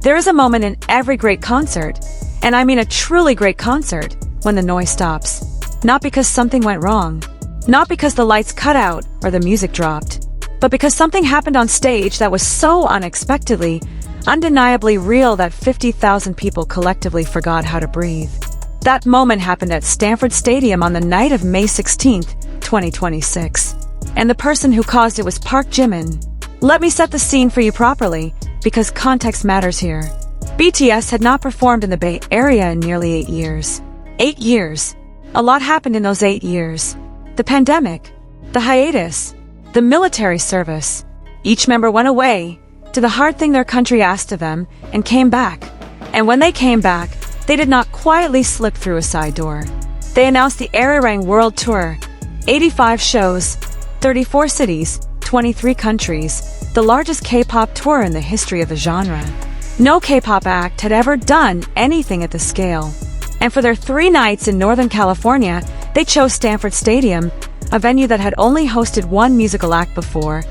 There is a moment in every great concert, and I mean a truly great concert, when the noise stops. Not because something went wrong, not because the lights cut out or the music dropped, but because something happened on stage that was so unexpectedly, undeniably real that 50,000 people collectively forgot how to breathe. That moment happened at Stanford Stadium on the night of May 16, 2026. And the person who caused it was ParkJimin. Let me set the scene for you properly, because context matters here. BTS had not performed in the Bay Area in nearly 8 years. 8 years. A lot happened in those 8 years. The pandemic, the hiatus, the military service. Each member went away, did the hard thing their country asked of them, and came back. And when they came back, they did not quietly slip through a side door. They announced the Arirang World Tour, 85 shows, 34 cities, 23 countries, the largest K-pop tour in the history of the genre. No K-pop act had ever done anything at this scale. And for their 3 nights in Northern California, they chose Stanford Stadium, a venue that had only hosted one musical act before,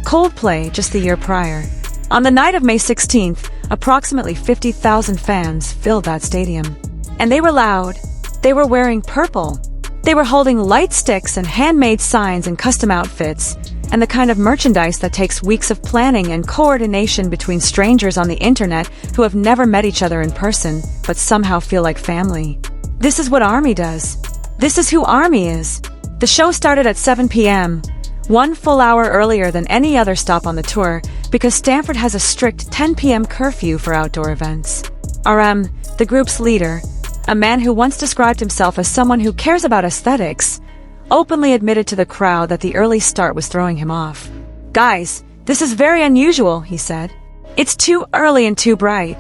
Coldplay, just the year prior. On the night of May 16th, approximately 50,000 fans filled that stadium. And they were loud. They were wearing purple. They were holding light sticks and handmade signs and custom outfits, and the kind of merchandise that takes weeks of planning and coordination between strangers on the internet who have never met each other in person, but somehow feel like family. This is what ARMY does. This is who ARMY is. The show started at 7 p.m., 1 full hour earlier than any other stop on the tour, because Stanford has a strict 10 p.m. curfew for outdoor events. RM, the group's leader, a man who once described himself as someone who cares about aesthetics, openly admitted to the crowd that the early start was throwing him off. "Guys, this is very unusual," he said. "It's too early and too bright,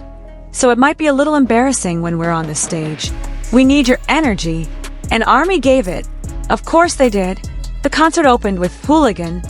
so it might be a little embarrassing when we're on the stage. We need your energy." And ARMY gave it. Of course they did. The concert opened with Hooligan,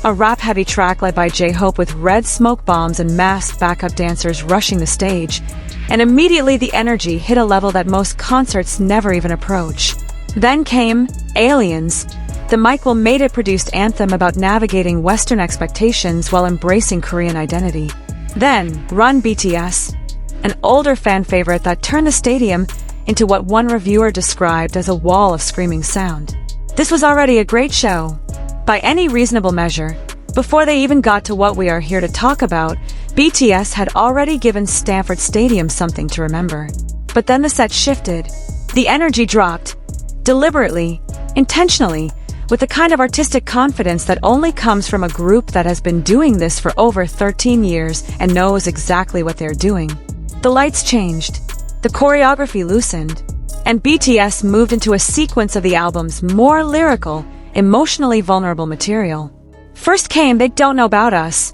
a rap-heavy track led by J-Hope with red smoke bombs and masked backup dancers rushing the stage. And immediately the energy hit a level that most concerts never even approach. Then came Aliens, the Michael Made-It-produced anthem about navigating Western expectations while embracing Korean identity. Then Run BTS, an older fan favorite that turned the stadium into what one reviewer described as a wall of screaming sound. This was already a great show. By any reasonable measure, before they even got to what we are here to talk about, BTS had already given Stanford Stadium something to remember. But then the set shifted. The energy dropped. Deliberately, intentionally, with the kind of artistic confidence that only comes from a group that has been doing this for over 13 years and knows exactly what they're doing. The lights changed. The choreography loosened. And BTS moved into a sequence of the album's more lyrical, emotionally vulnerable material. First came They Don't Know About Us,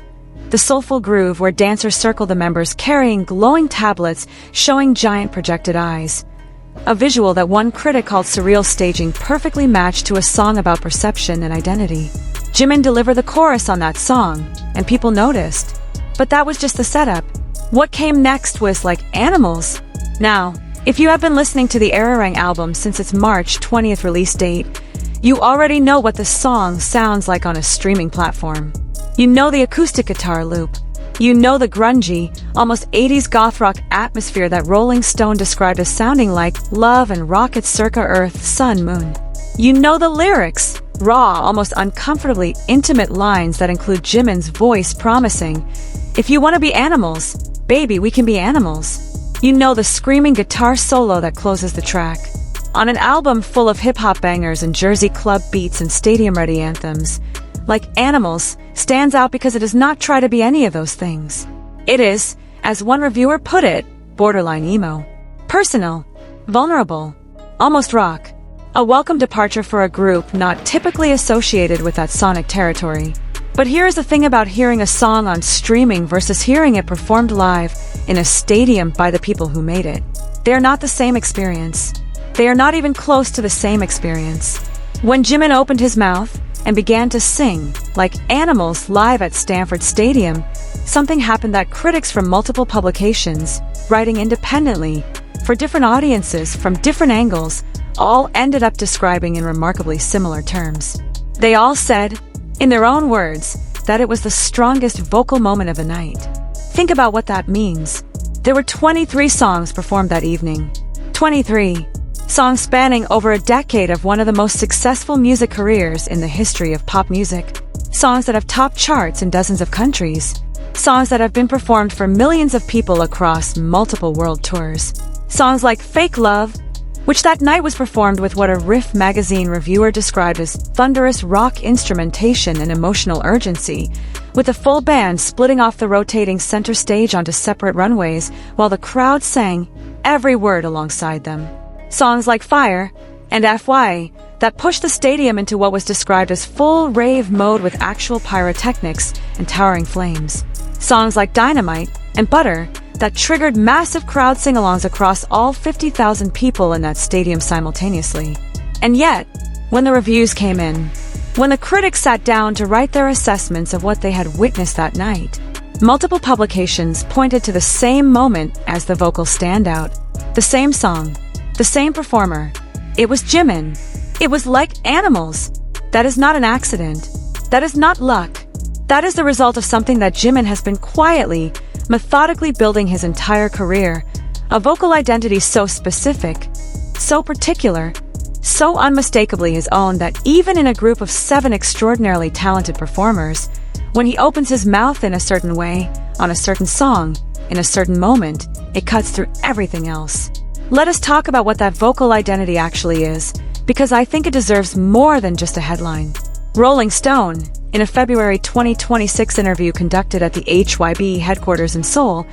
the soulful groove where dancers circle the members carrying glowing tablets showing giant projected eyes. A visual that one critic called surreal staging perfectly matched to a song about perception and identity. Jimin delivered the chorus on that song, and people noticed. But that was just the setup. What came next was like animals. Now, if you have been listening to the Arirang album since its March 20th release date, you already know what the song sounds like on a streaming platform. You know the acoustic guitar loop. You know the grungy, almost 80s goth rock atmosphere that Rolling Stone described as sounding like love and rockets circa Earth, Sun, Moon. You know the lyrics, raw, almost uncomfortably intimate lines that include Jimin's voice promising, "If you want to be animals, baby, we can be animals." You know the screaming guitar solo that closes the track. On an album full of hip-hop bangers and Jersey club beats and stadium-ready anthems, like Animals stands out because it does not try to be any of those things. It is, as one reviewer put it, borderline emo. Personal, vulnerable, almost rock. A welcome departure for a group not typically associated with that sonic territory. But here's the thing about hearing a song on streaming versus hearing it performed live in a stadium by the people who made it. They are not the same experience. They are not even close to the same experience. When Jimin opened his mouth and began to sing, like Animals live at Stanford Stadium, something happened that critics from multiple publications, writing independently, for different audiences from different angles, all ended up describing in remarkably similar terms. They all said, in their own words, that it was the strongest vocal moment of the night. Think about what that means. There were 23 songs performed that evening. 23 songs spanning over a decade of one of the most successful music careers in the history of pop music. Songs that have topped charts in dozens of countries. Songs that have been performed for millions of people across multiple world tours. Songs like Fake Love, which that night was performed with what a Riff magazine reviewer described as thunderous rock instrumentation and emotional urgency, with the full band splitting off the rotating center stage onto separate runways while the crowd sang every word alongside them. Songs like Fire and FY that pushed the stadium into what was described as full rave mode with actual pyrotechnics and towering flames. Songs like Dynamite and Butter that triggered massive crowd sing-alongs across all 50,000 people in that stadium simultaneously. And yet, when the reviews came in, when the critics sat down to write their assessments of what they had witnessed that night, multiple publications pointed to the same moment as the vocal standout. The same song, the same performer. It was Jimin. It was like animals. That is not an accident. That is not luck. That is the result of something that Jimin has been quietly, methodically building his entire career. A vocal identity so specific, so particular, so unmistakably his own that even in a group of 7 extraordinarily talented performers, when he opens his mouth in a certain way, on a certain song, in a certain moment, it cuts through everything else. Let us talk about what that vocal identity actually is, because I think it deserves more than just a headline. Rolling Stone, in a February 2026 interview conducted at the HYB headquarters in Seoul,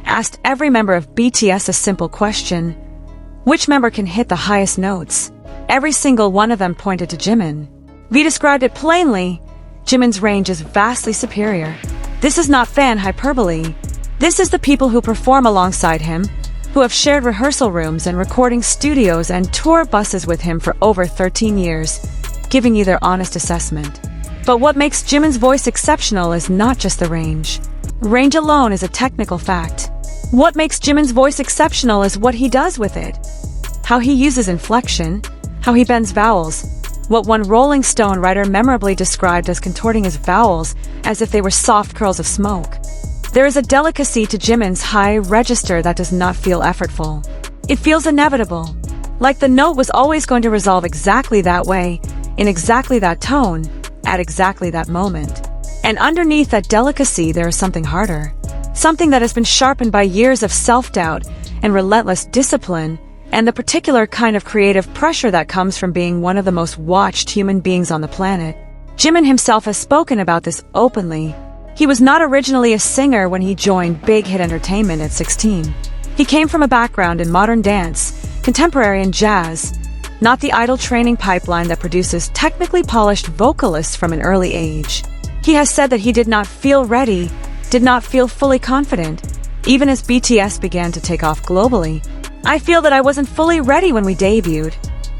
asked every member of BTS a simple question: which member can hit the highest notes? Every single one of them pointed to Jimin. V described it plainly: Jimin's range is vastly superior. This is not fan hyperbole. This is the people who perform alongside him, who have shared rehearsal rooms and recording studios and tour buses with him for over 13 years, giving you their honest assessment. But what makes Jimin's voice exceptional is not just the range. Range alone is a technical fact. What makes Jimin's voice exceptional is what he does with it. How he uses inflection, how he bends vowels, what one Rolling Stone writer memorably described as contorting his vowels as if they were soft curls of smoke. There is a delicacy to Jimin's high register that does not feel effortful. It feels inevitable, like the note was always going to resolve exactly that way, in exactly that tone, at exactly that moment. And underneath that delicacy there is something harder, something that has been sharpened by years of self-doubt and relentless discipline, and the particular kind of creative pressure that comes from being one of the most watched human beings on the planet. Jimin himself has spoken about this openly. He was not originally a singer when he joined Big Hit Entertainment at 16. He came from a background in modern dance, contemporary and jazz, not the idol training pipeline that produces technically polished vocalists from an early age. He has said that he did not feel ready, did not feel fully confident, even as BTS began to take off globally. "I feel that I wasn't fully ready when we debuted,"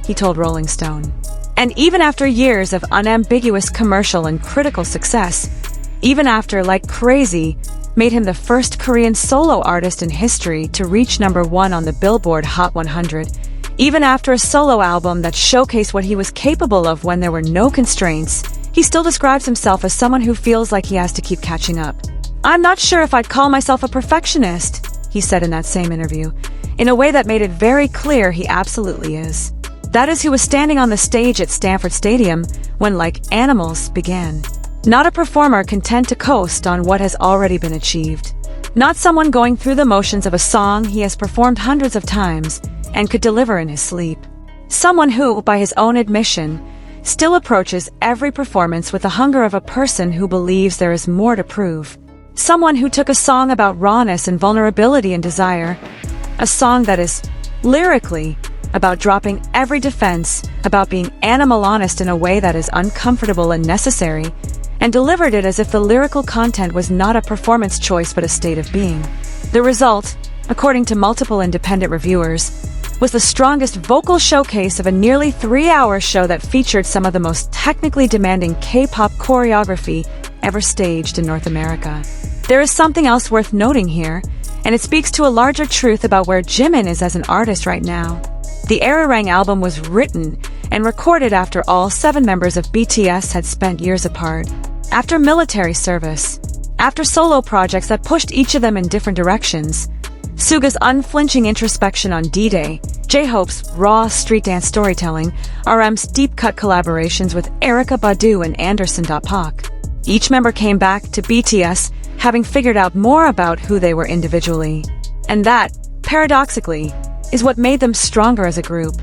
he told Rolling Stone. And even after years of unambiguous commercial and critical success, even after Like Crazy made him the first Korean solo artist in history to reach #1 on the Billboard Hot 100, even after a solo album that showcased what he was capable of when there were no constraints, he still describes himself as someone who feels like he has to keep catching up. "I'm not sure if I'd call myself a perfectionist," he said in that same interview, in a way that made it very clear he absolutely is. That is who was standing on the stage at Stanford Stadium when Like Animals began. Not a performer content to coast on what has already been achieved. Not someone going through the motions of a song he has performed hundreds of times and could deliver in his sleep. Someone who, by his own admission, still approaches every performance with the hunger of a person who believes there is more to prove. Someone who took a song about rawness and vulnerability and desire, a song that is, lyrically, about dropping every defense, about being animal honest in a way that is uncomfortable and necessary, and delivered it as if the lyrical content was not a performance choice but a state of being. The result, according to multiple independent reviewers, was the strongest vocal showcase of a nearly 3-hour show that featured some of the most technically demanding K-pop choreography ever staged in North America. There is something else worth noting here, and it speaks to a larger truth about where Jimin is as an artist right now. The Erarang album was written and recorded after all 7 members of BTS had spent years apart, after military service, after solo projects that pushed each of them in different directions. Suga's unflinching introspection on D-Day, J-Hope's raw street dance storytelling, RM's deep-cut collaborations with Erykah Badu and Anderson.Paak. Each member came back to BTS having figured out more about who they were individually. And that, paradoxically, is what made them stronger as a group.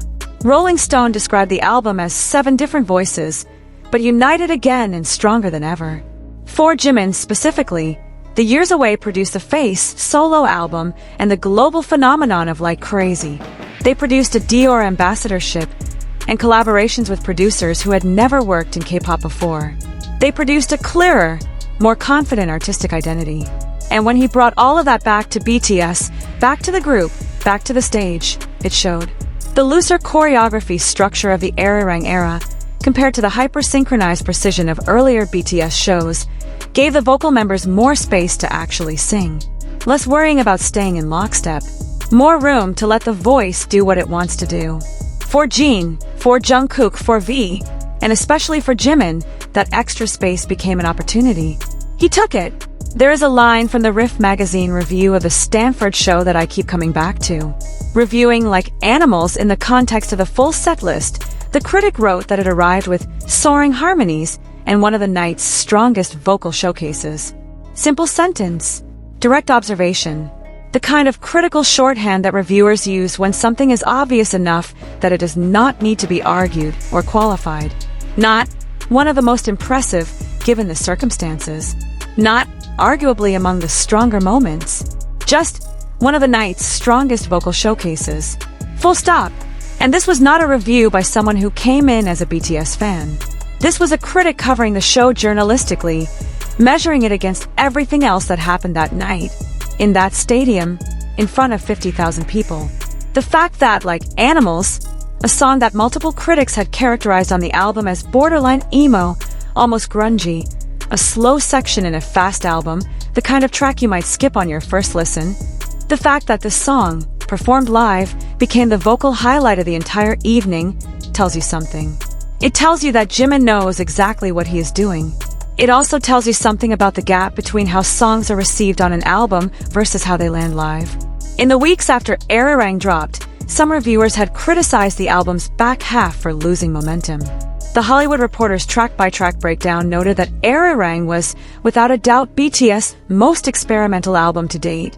Rolling Stone described the album as 7 different voices, but united again and stronger than ever. For Jimin specifically, the Years Away produced the Face solo album and the global phenomenon of Like Crazy. They produced a Dior ambassadorship and collaborations with producers who had never worked in K-pop before. They produced a clearer, more confident artistic identity. And when he brought all of that back to BTS, back to the group, back to the stage, it showed. The looser choreography structure of the Arirang era, compared to the hyper-synchronized precision of earlier BTS shows, gave the vocal members more space to actually sing. Less worrying about staying in lockstep. More room to let the voice do what it wants to do. For Jin, for Jungkook, for V, and especially for Jimin, that extra space became an opportunity. He took it. There is a line from the Riff magazine review of the Stanford show that I keep coming back to. Reviewing Like Animals in the context of the full set list, the critic wrote that it arrived with soaring harmonies and one of the night's strongest vocal showcases. Simple sentence. Direct observation. The kind of critical shorthand that reviewers use when something is obvious enough that it does not need to be argued or qualified. Not one of the most impressive, given the circumstances. Not arguably among the stronger moments. Just one of the night's strongest vocal showcases. Full stop. And this was not a review by someone who came in as a BTS fan. This was a critic covering the show journalistically, measuring it against everything else that happened that night, in that stadium, in front of 50,000 people. The fact that, like Animals, a song that multiple critics had characterized on the album as borderline emo, almost grungy, a slow section in a fast album, the kind of track you might skip on your first listen. The fact that this song, performed live, became the vocal highlight of the entire evening, tells you something. It tells you that Jimin knows exactly what he is doing. It also tells you something about the gap between how songs are received on an album versus how they land live. In the weeks after Arirang dropped, some reviewers had criticized the album's back half for losing momentum. The Hollywood Reporter's track-by-track breakdown noted that Arirang was, without a doubt, BTS' most experimental album to date,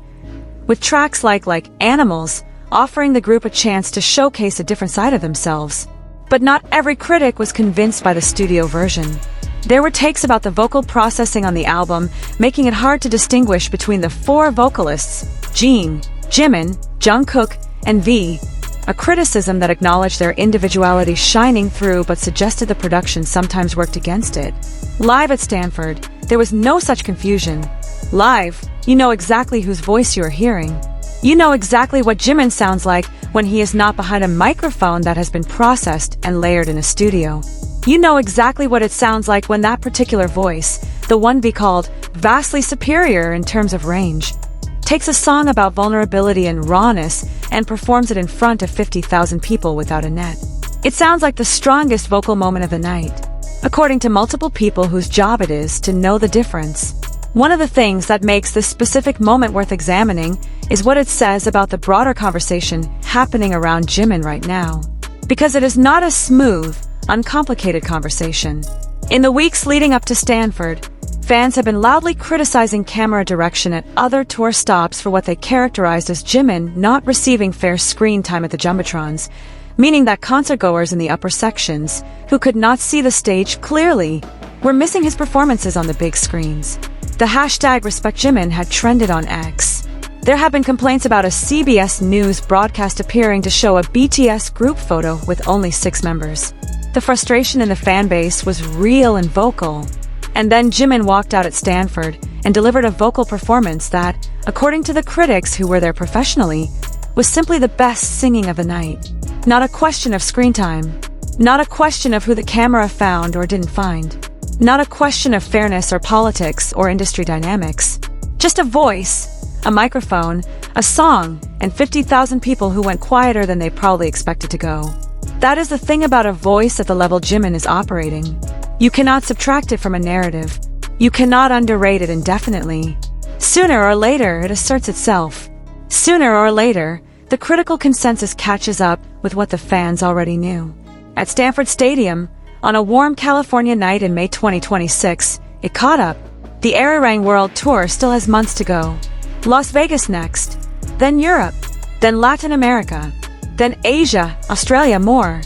with tracks like Animals offering the group a chance to showcase a different side of themselves. But not every critic was convinced by the studio version. There were takes about the vocal processing on the album, making it hard to distinguish between the 4 vocalists, Jin, Jimin, Jungkook, and V, a criticism that acknowledged their individuality shining through but suggested the production sometimes worked against it. Live at Stanford, there was no such confusion. Live, you know exactly whose voice you are hearing. You know exactly what Jimin sounds like when he is not behind a microphone that has been processed and layered in a studio. You know exactly what it sounds like when that particular voice, the one we called vastly superior in terms of range, takes a song about vulnerability and rawness and performs it in front of 50,000 people without a net. It sounds like the strongest vocal moment of the night, according to multiple people whose job it is to know the difference. One of the things that makes this specific moment worth examining is what it says about the broader conversation happening around Jimin right now. Because it is not a smooth, uncomplicated conversation. In the weeks leading up to Stanford, fans have been loudly criticizing camera direction at other tour stops for what they characterized as Jimin not receiving fair screen time at the Jumbotrons, meaning that concertgoers in the upper sections, who could not see the stage clearly, were missing his performances on the big screens. The hashtag #RespectJimin had trended on X. There have been complaints about a CBS News broadcast appearing to show a BTS group photo with only 6 members. The frustration in the fanbase was real and vocal. And then Jimin walked out at Stanford and delivered a vocal performance that, according to the critics who were there professionally, was simply the best singing of the night. Not a question of screen time. Not a question of who the camera found or didn't find. Not a question of fairness or politics or industry dynamics. Just a voice, a microphone, a song, and 50,000 people who went quieter than they probably expected to go. That is the thing about a voice at the level Jimin is operating. You cannot subtract it from a narrative. You cannot underrate it indefinitely. Sooner or later, it asserts itself. Sooner or later, the critical consensus catches up with what the fans already knew. At Stanford Stadium, on a warm California night in May 2026, it caught up. The Arirang World Tour still has months to go. Las Vegas next, then Europe, then Latin America, then Asia, Australia, more.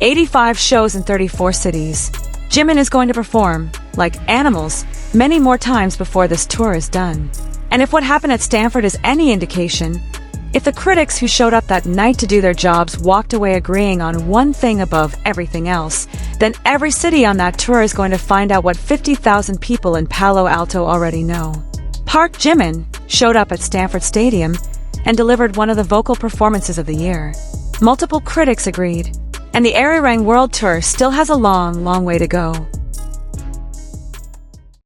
85 shows in 34 cities. Jimin is going to perform, like animals, many more times before this tour is done. And if what happened at Stanford is any indication, if the critics who showed up that night to do their jobs walked away agreeing on one thing above everything else, then every city on that tour is going to find out what 50,000 people in Palo Alto already know. ParkJimin showed up at Stanford Stadium and delivered one of the vocal performances of the year. Multiple critics agreed, and the Arirang World Tour still has a long, long way to go.